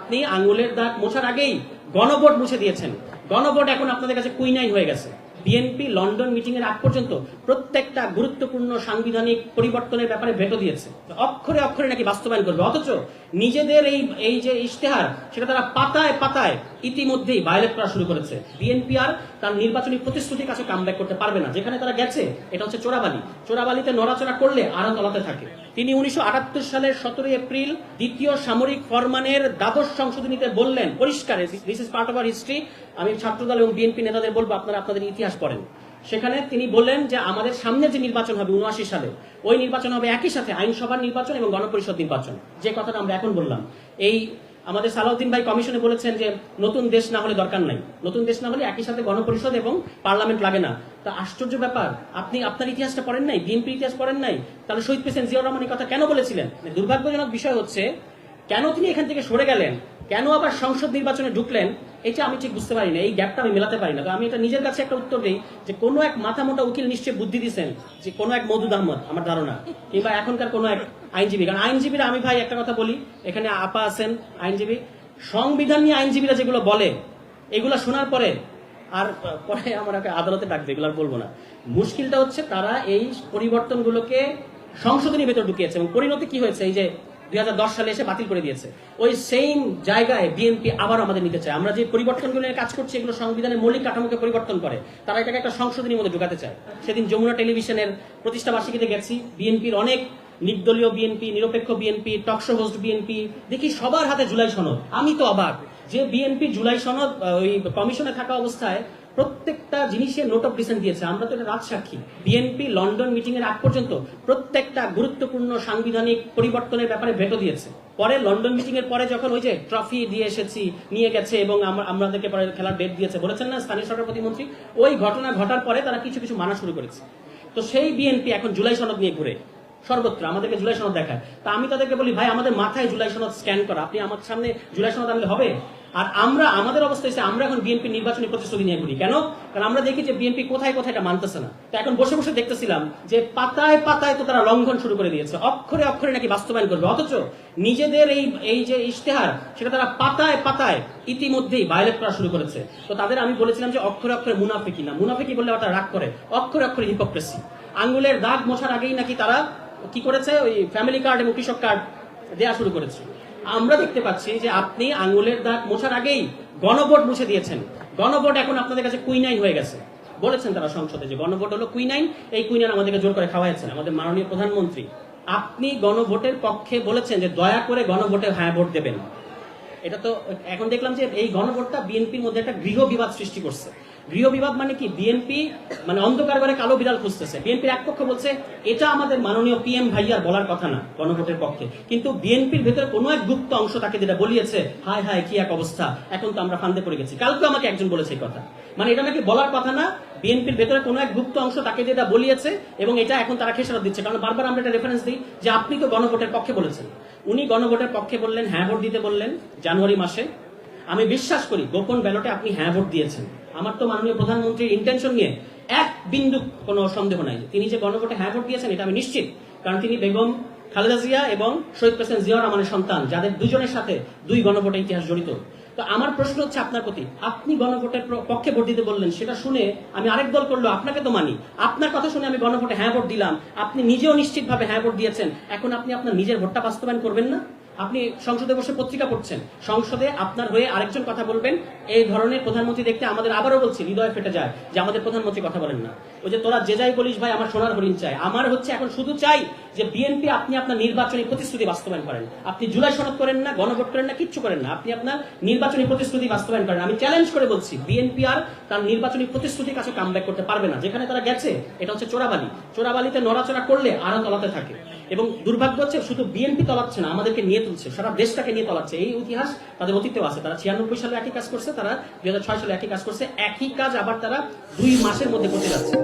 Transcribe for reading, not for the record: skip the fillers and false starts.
আপনি আঙ্গুলের দাগ মোছার আগেই গণভোট মুছে দিয়েছেন। গণভোট এখন আপনাদের কাছে কুইনাইন হয়ে গেছে। বিএনপি লন্ডন মিটিং এর আগ পর্যন্ত প্রত্যেকটা গুরুত্বপূর্ণ সাংবিধানিক পরিবর্তনের ব্যাপারে ভেটো দিয়েছে, অক্ষরে অক্ষরে নাকি বাস্তবায়ন করবে, অথচ নিজেদের এই যে ইশতেহার সেটা তারা পাতায় পাতায় ইতিমধ্যেই ভায়োলেট করা শুরু করেছে। বিএনপি আর তার নির্বাচনী প্রতিশ্রুতির কাছে কামব্যাক করতে পারবে না। যেখানে তারা গেছে এটা হচ্ছে চোরাবালি। চোরাবালিতে নড়াচড়া করলে আরো তলাতে থাকে। তিনি 1978 সালের 17 এপ্রিল দ্বিতীয় সামরিক ফরমানের দ্বাদশ সংশোধনীতে বললেন পরিষ্কার, this is part of our history. আমি ছাত্রদল এবং বিএনপি নেতাদের বলবো আপনারা আপনাদের ইতিহাস পড়েন। সেখানে তিনি বললেন যে আমাদের সামনে যে নির্বাচন হবে 79 সালে, ওই নির্বাচন হবে একই সাথে আইনসভার নির্বাচন এবং গণপরিষদ নির্বাচন। যে কথাটা আমরা এখন বললাম, এই আমাদের সালাউদ্দিন ভাই কমিশনে বলেছেন যে নতুন দেশ না হলে দরকার নাই, নতুন দেশ না হলে একই সাথে গণপরিষদ এবং পার্লামেন্ট লাগে না। তা আশ্চর্য ব্যাপার, আপনি আপনার ইতিহাসটা পড়েন নাই, বিএনপির ইতিহাস পড়েন নাই। তাহলে শহীদ প্রেসিডেন্ট জিয়াউর রহমান এই কথা কেন বলেছিলেন? দুর্ভাগ্যজনক বিষয় হচ্ছে কেন তিনি এখান থেকে সরে গেলেন, কেন আবার সংসদ নির্বাচনে ঢুকলেন, এটা আমি ঠিক বুঝতে পারি না। এই গ্যাপটা আমি মেলাতে পারি না। তো আমি এটা নিজের কাছে একটা উত্তর দিই যে কোনো এক মাথা মোটা উকিল নিশ্চয়ই বুদ্ধি দিচ্ছেন, যে কোনো এক মওদুদ আহমদ আমার ধারণা, কিংবা এখনকার কোনো এক আইনজীবী। কারণ আইনজীবীরা, আমি ভাই একটা কথা বলি, এখানে আপা আছেন আইনজীবী, সংবিধান নিয়ে আইনজীবীরা যেগুলো বলে এগুলো শোনার পরে আর পরে আমার আদালতে ডাকবে, এগুলো আর বলবো না। মুশকিলটা হচ্ছে তারা এই পরিবর্তনগুলোকে সংশোধনীর ভেতর ঢুকিয়েছে এবং পরিণতি কি হয়েছে, এই যে 2010 সালে এসে বাতিল করে দিয়েছে। ওই সেম জায়গায় বিএনপি আবার আমাদের নিতে চায়। আমরা যে পরিবর্তনগুলো নিয়ে কাজ করছি এগুলো সংবিধানের মৌলিক কাঠামোকে পরিবর্তন করে, তারা এটাকে একটা সংশোধনীর মধ্যে ঢুকাতে চায়। সেদিন যমুনা টেলিভিশনের প্রতিষ্ঠা বার্ষিকীতে গেছি, বিএনপির অনেক নির্দলীয় বিএনপি, নিরপেক্ষ বিএনপি, টকশো হোস্ট বিএনপি, দেখি সবার হাতে জুলাই সনদ। আমি তো অবাক যে বিএনপি জুলাই সনদ ওই কমিশনে থাকা অবস্থায় প্রত্যেকটা জিনিসের নোট অফ ডিসেন্ট দিয়েছে। আমরা তো এটা রাত সাক্ষী। বিএনপি লন্ডন মিটিং এর আগ পর্যন্ত প্রত্যেকটা গুরুত্বপূর্ণ সাংবিধানিক পরিবর্তনের ব্যাপারে ভেটো দিয়েছে। পরে লন্ডন মিটিং এর পরে যখন ওই যে ট্রফি দিয়ে এসেছি, নিয়ে গেছে এবং আমাদেরকে পরে খেলার ডেট দিয়েছে বলেছেন না স্থানীয় সরকার প্রতিমন্ত্রী, ওই ঘটনা ঘটার পরে তারা কিছু কিছু মানা শুরু করেছে। তো সেই বিএনপি এখন জুলাই সনদ নিয়ে ঘুরে সর্বত্র আমাদেরকে জুলাই সনদ দেখায়। তা আমি তাদেরকে বলি, ভাই আমাদের মাথায় জুলাই সনদ স্ক্যান করা, আপনি আমার সামনে জুলাই সনদ আনলে হবে? আর আমরা আমাদের অবস্থা হচ্ছে আমরা এখন বিএনপি নির্বাচনী প্রতিশ্রুতি নিয়ে ঘুরি। কেন? কারণ আমরা দেখি যে বিএনপি কোথায় কোথায় এটা মানতেছে না। তো এখন বসে বসে দেখতেছিলাম যে পাতায় পাতায় তো তারা লঙ্ঘন শুরু করে দিয়েছে, অক্ষরে অক্ষরে নাকি বাস্তবায়ন করবে, অথচ নিজেদের এই যে ইশতেহার সেটা তারা পাতায় পাতায় ইতিমধ্যেই ভায়োলেট করা শুরু করেছে। তো তাদের আমি বলেছিলাম যে অক্ষরে অক্ষরে মুনাফিকি না, মুনাফিকি বললে তারা রাগ করে, অক্ষরে অক্ষরে হিপোক্রেসি। আঙ্গুলের দাগ মোছার আগেই নাকি তারা কি করেছে, ওই ফ্যামিলি কার্ড এবং কৃষক কার্ড দেওয়া শুরু করেছে। আমরা দেখতে পাচ্ছি যে আপনি আঙ্গুলের দাগ মোছার আগেই গণভোট মুছে দিয়েছেন। গণভোট এখন আপনাদের কাছে কুইনাইন হয়ে গেছে। বলেছেন তারা সংসদে যে গণভোট হলো কুইনাইন, এই কুইনাইন আমাদেরকে জোর করে খাওয়াইছেন আমাদের মাননীয় প্রধানমন্ত্রী। আপনি গণভোটের পক্ষে বলেছেন যে দয়া করে গণভোটে হ্যাঁ ভোট দেবেন। এটা তো এখন দেখলাম যে এই গণভোটটা বিএনপির মধ্যে একটা গৃহ বিবাদ সৃষ্টি করছে। গৃহ বিবাদ মানে কি? বিএনপি মানে অন্ধকার ঘরে কালো বিড়াল খুঁজতেছে। বিএনপির এক পক্ষ বলছে এটা আমাদের মাননীয় পিএম ভাইয়ার বলার কথা না গণভোটের পক্ষে, কিন্তু বিএনপির ভেতরে কোনো এক গুপ্ত অংশ তাকে যেটা বলিয়েছে, হায় হায় কি এক অবস্থা, এখন তো আমরা ফান্দে পড়ে গেছি। কালকে আমাকে একজন বলেছে এই কথা, মানে এটা নাকি বলার কথা না, বিএনপির ভেতরে কোনো এক গুপ্ত অংশ তাকে যেটা বলিয়েছে এবং এটা এখন তারা খেসারত দিচ্ছে। কারণ বারবার আমরা একটা রেফারেন্স দিই যে আপনি তো গণভোটের পক্ষে বলেছেন। উনি গণভোটের পক্ষে বললেন, হ্যাঁ ভোট দিতে বললেন জানুয়ারি মাসে। আমি বিশ্বাস করি গোপন ব্যালটে আপনি হ্যাঁ ভোট দিয়েছেন। আমার তো মাননীয় প্রধানমন্ত্রীর ইন্টেনশন নিয়ে এক বিন্দু কোনো সন্দেহ নাই। তিনি যে গণভোটে হ্যাঁ ভোট দিয়েছেন এটা আমি নিশ্চিত, কারণ তিনি বেগম খালেদা জিয়া এবং শহীদ প্রেসিডেন্ট জিয়াউর রহমানের সন্তান, যাদের দুজনের সাথে দুই গণভোটের ইতিহাস জড়িত। তো আমার প্রশ্ন হচ্ছে আপনার প্রতি, আপনি গণভোটের পক্ষে ভোট দিতে বললেন, সেটা শুনে আমি আরেক দল করলো আপনাকে তো মানি, আপনার কথা শুনে আমি গণভোটে হ্যাঁ ভোট দিলাম, আপনি নিজেও নিশ্চিতভাবে হ্যাঁ ভোট দিয়েছেন, এখন আপনি আপনার নিজের ভোটটা বাস্তবায়ন করবেন না? আপনি সংসদে বসে পত্রিকা পড়ছেন, সংসদে আপনার হয়ে আরেকজন কথা বলবেন, এই ধরনের প্রধানমন্ত্রী দেখতে আমাদের আবারও বলছি হৃদয় ফেটে যায় যে আমাদের প্রধানমন্ত্রী কথা বলেন না। ওই যে তোরা যে যাই বলিস ভাই আমার সোনার হরিণ চাই, আমার হচ্ছে এখন শুধু চাই যে বিএনপি আপনি আপনার নির্বাচনী প্রতিশ্রুতি বাস্তবায়ন করেন। আপনি জুলাই সনদ করেন না, গণভোট করেন না, কিচ্ছু করেন না, আপনি আপনার নির্বাচনী প্রতিশ্রুতি বাস্তবায়ন করেন। আমি চ্যালেঞ্জ করে বলছি বিএনপি আর তার নির্বাচনী প্রতিশ্রুতির কাছে কামব্যাক করতে পারবে না। যেখানে তারা গেছে এটা হচ্ছে চোরাবালি। চোরাবালিতে নড়াচড়া করলে আরো তলাতে থাকে। এবং দুর্ভাগ্য হচ্ছে শুধু বিএনপি তলাচ্ছে না, আমাদেরকে নিয়ে তুলছে, সারা দেশটাকে নিয়ে তলাচ্ছে। এই ইতিহাস তাদের অতীতেও আছে। তারা 96 সালে একই কাজ করছে, তারা 2006 সালে একই কাজ করছে, একই কাজ আবার তারা 2 মাসের মধ্যে করতে যাচ্ছে।